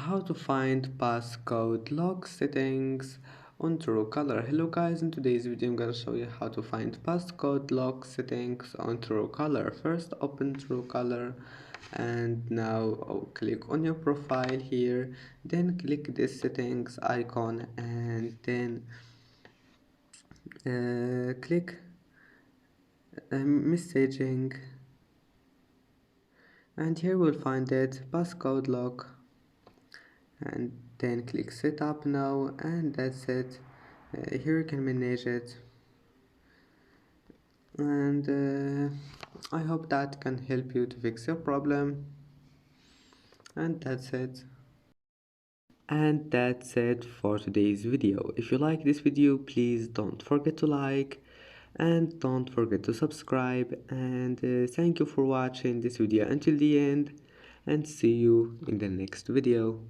How to find passcode lock settings on Truecaller. Hello guys, in today's video I'm gonna show you how to find passcode lock settings on Truecaller. First open Truecaller and now click on your profile here, then click this settings icon and then click messaging, and here we'll find it passcode lock, and then click setup now, and that's it. Here you can manage it, and I hope that can help you to fix your problem. And that's it. And that's it for today's video. If you like this video, please don't forget to like and don't forget to subscribe, and thank you for watching this video until the end, and see you in the next video.